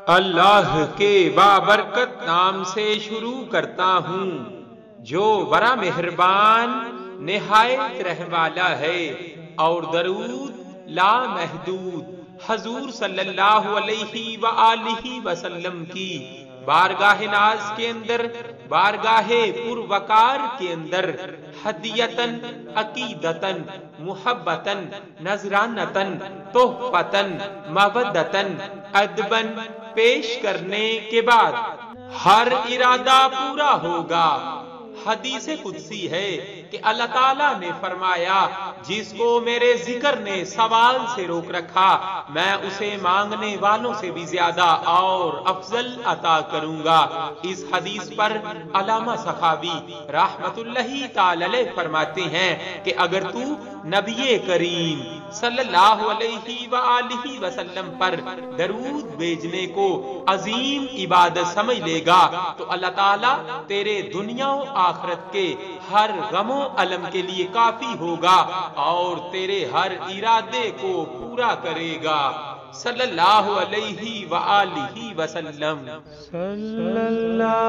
اللہ کے بابرکت نام سے شروع کرتا ہوں جو بڑا مہربان نہایت رحم والا ہے، اور درود لا محدود حضور صلی اللہ علیہ وآلہ وسلم کی بارگاہ ناز کے اندر، بارگاہ پر وقار کے اندر ہدیتن، عقیدتن، محبتن، نذرانتن، تحفتن، مودتن، ادبن پیش کرنے کے بعد ہر ارادہ پورا ہوگا۔ حدیث قدسی ہے کہ اللہ تعالیٰ نے فرمایا، جس کو میرے ذکر نے سوال سے روک رکھا، میں اسے مانگنے والوں سے بھی زیادہ اور افضل عطا کروں گا۔ اس حدیث پر علامہ سخاوی رحمت اللہ تعالی علیہ فرماتے ہیں کہ اگر تو نبی کریم صلی اللہ علیہ وآلہ وسلم پر درود بھیجنے کو عظیم عبادت سمجھ لے گا تو اللہ تعالیٰ تیرے دنیا و آخرت کے ہر غم و علم کے لیے کافی ہوگا اور تیرے ہر ارادے کو پورا کرے گا۔ صلی اللہ علیہ وآلہ وسلم۔ صلی اللہ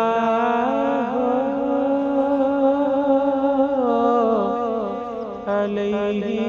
علیہ